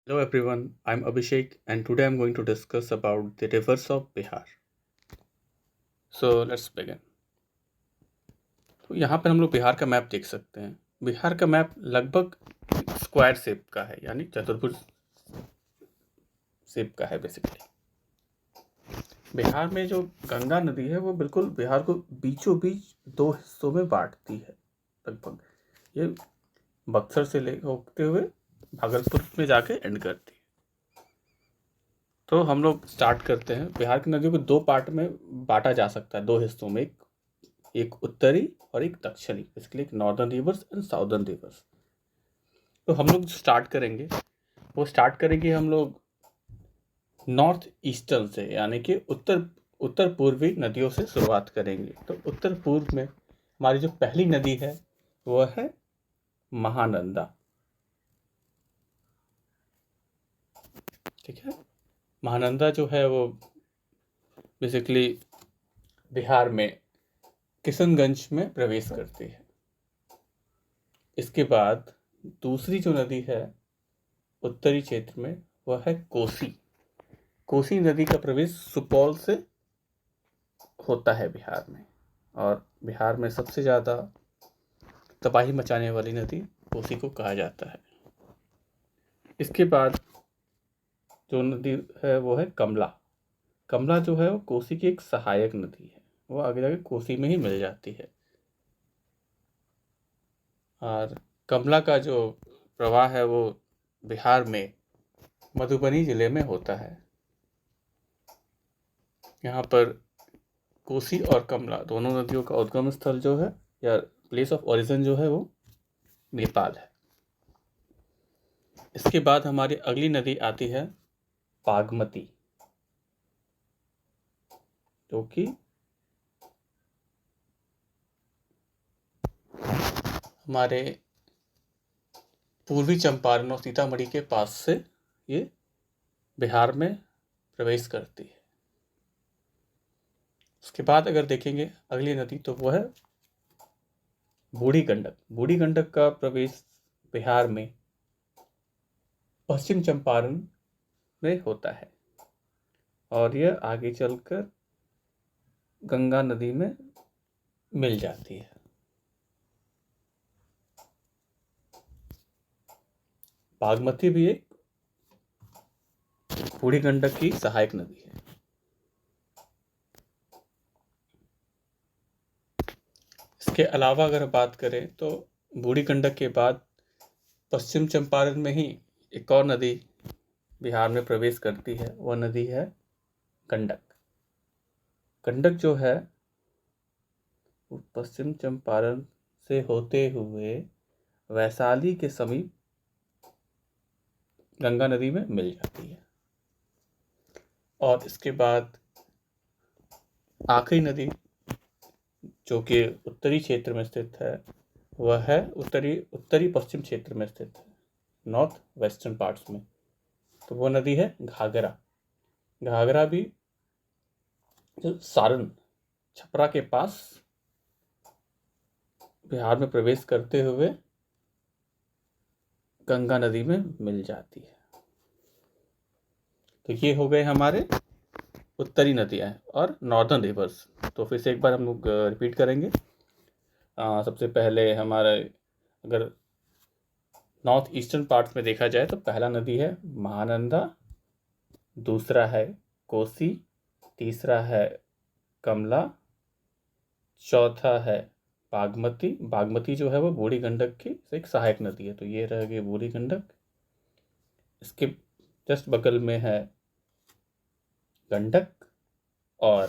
Hello everyone, I'm Abhishek and today I'm going to discuss about the rivers of Bihar. So let's begin. तो यहाँ पर हम लोग बिहार का मैप देख सकते हैं। बिहार का मैप लगभग स्क्वायर शेप का है, यानी चतुर्भुज शेप का है बेसिकली। बिहार में जो गंगा नदी है वो बिल्कुल बिहार को बीचों बीच दो हिस्सों में बांटती है। लगभग ये बक्सर से ले होते हुए भागलपुर में जाके एंड करती है। तो हम लोग स्टार्ट करते हैं। बिहार की नदियों को दो पार्ट में बांटा जा सकता है, दो हिस्सों में, एक उत्तरी और एक दक्षिणी, बेसिकली एक northern reverse and southern reverse. तो हम लोग स्टार्ट करेंगे, वो स्टार्ट करेंगे हम लोग नॉर्थ ईस्टर्न से, यानी कि उत्तर उत्तर पूर्वी नदियों से शुरुआत करेंगे। तो उत्तर पूर्व में हमारी जो पहली नदी है वह है महानंदा। ठीक है, महानंदा जो है वो बेसिकली बिहार में किशनगंज में प्रवेश करती है। इसके बाद दूसरी जो नदी है उत्तरी क्षेत्र में वह है कोसी। कोसी नदी का प्रवेश सुपौल से होता है बिहार में, और बिहार में सबसे ज़्यादा तबाही मचाने वाली नदी कोसी को कहा जाता है। इसके बाद जो नदी है वो है कमला। कमला जो है वो कोसी की एक सहायक नदी है, वो आगे जाके कोसी में ही मिल जाती है। और कमला का जो प्रवाह है वो बिहार में मधुबनी जिले में होता है। यहाँ पर कोसी और कमला दोनों नदियों का उद्गम स्थल जो है, या प्लेस ऑफ ओरिजिन जो है, वो नेपाल है। इसके बाद हमारी अगली नदी आती है बागमती, जो कि हमारे पूर्वी चंपारण और सीतामढ़ी के पास से ये बिहार में प्रवेश करती है। उसके बाद अगर देखेंगे अगली नदी तो वो है बूढ़ी गंडक। बूढ़ी गंडक का प्रवेश बिहार में पश्चिम चंपारण में होता है, और यह आगे चलकर गंगा नदी में मिल जाती है। बागमती भी एक बूढ़ी गंडक की सहायक नदी है। इसके अलावा अगर बात करें तो बूढ़ी गंडक के बाद पश्चिम चंपारण में ही एक और नदी बिहार में प्रवेश करती है, वह नदी है गंडक। गंडक जो है वो पश्चिम चंपारण से होते हुए वैशाली के समीप गंगा नदी में मिल जाती है। और इसके बाद आखिरी नदी जो कि उत्तरी क्षेत्र में स्थित है वह है उत्तरी पश्चिम क्षेत्र में स्थित है, नॉर्थ वेस्टर्न पार्ट्स में। तो वो नदी है घाघरा। घाघरा भी जो सारण छपरा के पास बिहार में प्रवेश करते हुए गंगा नदी में मिल जाती है। तो ये हो गए हमारे उत्तरी नदियाँ और नॉर्दर्न रिवर्स। तो फिर से एक बार हम लोग रिपीट करेंगे। सबसे पहले हमारे अगर नॉर्थ ईस्टर्न पार्ट्स में देखा जाए तो पहला नदी है महानंदा, दूसरा है कोसी, तीसरा है कमला, चौथा है बागमती। बागमती जो है वो बूढ़ी गंडक की एक सहायक नदी है, तो ये रह गई बूढ़ी गंडक। इसके जस्ट बगल में है गंडक, और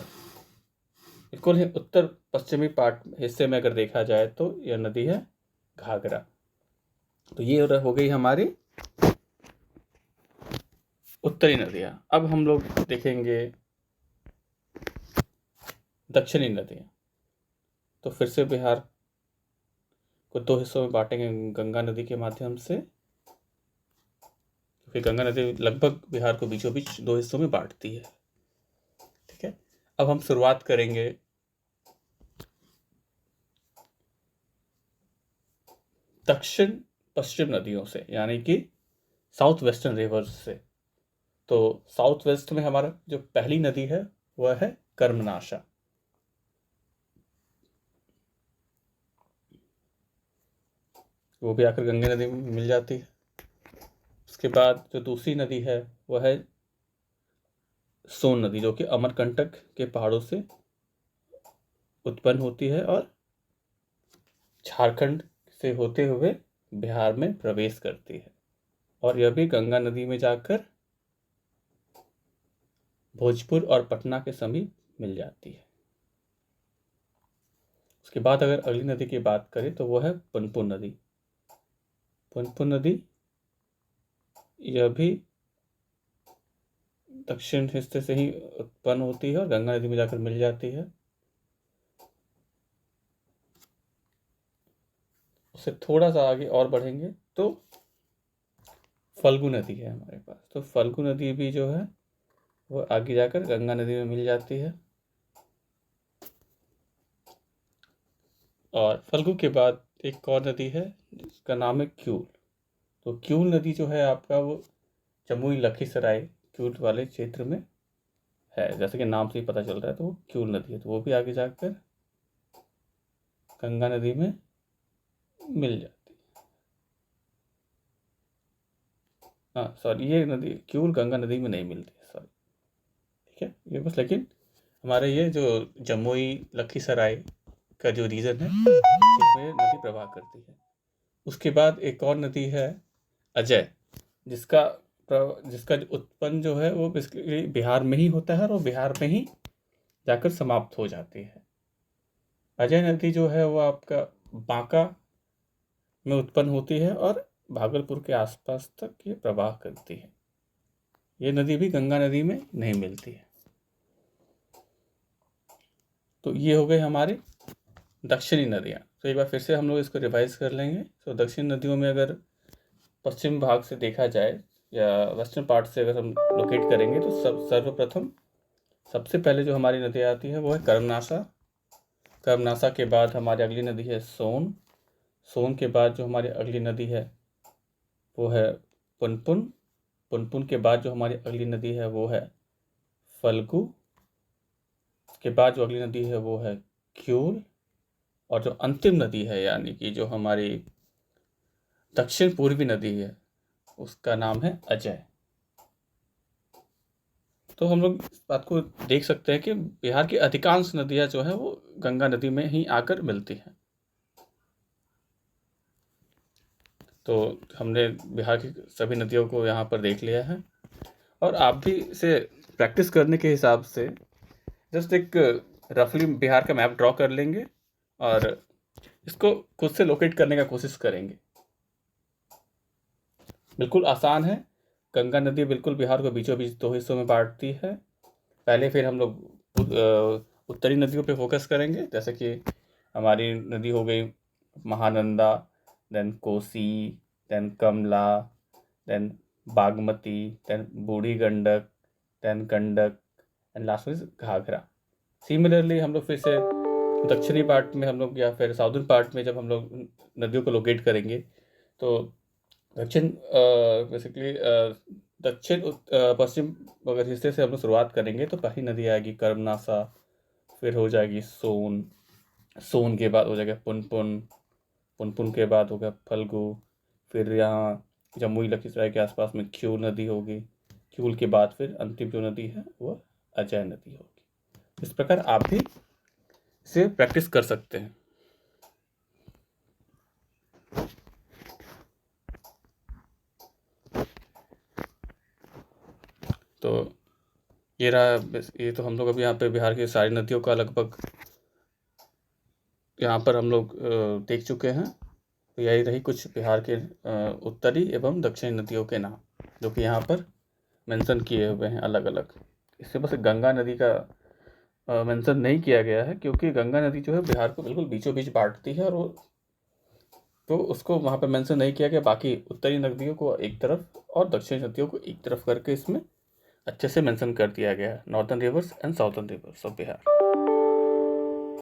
बिल्कुल ही उत्तर पश्चिमी पार्ट हिस्से में अगर देखा जाए तो यह नदी है घाघरा। तो ये हो गई हमारी उत्तरी नदियाँ। अब हम लोग देखेंगे दक्षिणी नदियाँ। तो फिर से बिहार को दो हिस्सों में बांटेंगे गंगा नदी के माध्यम से, क्योंकि गंगा नदी लगभग बिहार को बीचों बीच दो हिस्सों में बांटती है। ठीक है, अब हम शुरुआत करेंगे दक्षिण पश्चिम नदियों से, यानी कि साउथ वेस्टर्न रिवर्स से। तो साउथ वेस्ट में हमारा जो पहली नदी है वह है कर्मनाशा। वो भी आकर गंगा नदी में मिल जाती है। उसके बाद जो दूसरी नदी है वह है सोन नदी, जो कि अमरकंटक के पहाड़ों से उत्पन्न होती है और झारखंड से होते हुए बिहार में प्रवेश करती है, और यह भी गंगा नदी में जाकर भोजपुर और पटना के समीप मिल जाती है। उसके बाद अगर अगली नदी की बात करें तो वो है पुनपुन नदी। पुनपुन नदी यह भी दक्षिण हिस्से से ही उत्पन्न होती है और गंगा नदी में जाकर मिल जाती है। उससे थोड़ा सा आगे और बढ़ेंगे तो फल्गु नदी है हमारे पास। तो फल्गु नदी भी जो है वो आगे जाकर गंगा नदी में मिल जाती है। और फल्गु के बाद एक और नदी है जिसका नाम है क्यूल। तो क्यूल नदी जो है आपका वो जमुई लखीसराय क्यूल वाले क्षेत्र में है, जैसे कि नाम से ही पता चल रहा है। तो वो क्यूल नदी है, तो वो भी आगे जाकर गंगा नदी में मिल जाती है। हाँ सॉरी, ये नदी क्यूल गंगा नदी में नहीं मिलती है, सॉरी। ठीक है, ये बस, लेकिन हमारे ये जो जमुई लखीसराय का जो रीजन है इसमें नदी प्रवाह करती है। उसके बाद एक और नदी है अजय, जिसका जिसका उत्पन्न जो है वो बेसिकली बिहार में ही होता है और वो बिहार में ही जाकर समाप्त हो जाती है। अजय नदी जो है वो आपका बांका में उत्पन्न होती है और भागलपुर के आसपास तक ये प्रवाह करती है। ये नदी भी गंगा नदी में नहीं मिलती है। तो ये हो गए हमारे दक्षिणी नदियाँ। तो एक बार फिर से हम लोग इसको रिवाइज कर लेंगे। तो दक्षिण नदियों में अगर पश्चिम भाग से देखा जाए या वेस्टर्न पार्ट से अगर हम लोकेट करेंगे तो सर्वप्रथम सबसे पहले जो हमारी नदी आती है वो है कर्मनाशा। कर्मनाशा के बाद हमारी अगली नदी है सोन। सोन के बाद जो हमारी अगली नदी है वो है पुनपुन। पुनपुन के बाद जो हमारी अगली नदी है वो है फल्गु। उसके बाद जो अगली नदी है वो है क्यूल। और जो अंतिम नदी है यानी कि जो हमारी दक्षिण पूर्वी नदी है उसका नाम है अजय। तो हम लोग इस बात को देख सकते हैं कि बिहार की अधिकांश नदियां जो है वो गंगा नदी में ही आकर मिलती हैं। तो हमने बिहार की सभी नदियों को यहाँ पर देख लिया है, और आप भी इसे प्रैक्टिस करने के हिसाब से जस्ट एक रफली बिहार का मैप ड्रॉ कर लेंगे और इसको खुद से लोकेट करने का कोशिश करेंगे। बिल्कुल आसान है। गंगा नदी बिल्कुल बिहार को बीचों बीच दो हिस्सों में बांटती है। पहले फिर हम लोग उत्तरी नदियों पे फोकस करेंगे, जैसे कि हमारी नदी हो गई Mahananda, then Kosi, then Kamala, then Bagmati, then Budhi Gandak, then Gandak, and last में घाघरा। सिमिलरली हम लोग फिर से दक्षिणी पार्ट में हम लोग या फिर साउदर्न पार्ट में जब हम लोग नदियों को लोकेट करेंगे तो दक्षिण बेसिकली दक्षिण पश्चिम अगर हिस्से से हम लोग शुरुआत करेंगे तो पहली नदी आएगी कर्मनाशा, फिर हो जाएगी सोन, सोन के बाद हो जाएगा पुनपुन, पुनपुन के बाद हो गया फल्गु, फिर यहाँ जमुई लखीसराय के आसपास में क्यूल नदी होगी, क्यूल के बाद फिर अंतिम जो नदी है वो अजय नदी होगी। इस प्रकार आप भी इसे प्रैक्टिस कर सकते हैं। तो ये रहा, ये तो हम लोग अभी यहाँ पे बिहार की सारी नदियों का लगभग यहाँ पर हम लोग देख चुके हैं। तो यही रही कुछ बिहार के उत्तरी एवं दक्षिणी नदियों के नाम जो कि यहाँ पर मेंशन किए हुए हैं अलग अलग। इससे बस गंगा नदी का मेंशन नहीं किया गया है क्योंकि गंगा नदी जो है बिहार को बिल्कुल बीचों बीच बांटती है और वो तो उसको वहाँ पर मेंशन नहीं किया गया। बाकी उत्तरी नदियों को एक तरफ और दक्षिणी नदियों को एक तरफ करके इसमें अच्छे से मेंशन कर दिया गया है, northern reverse and southern reverse of Bihar.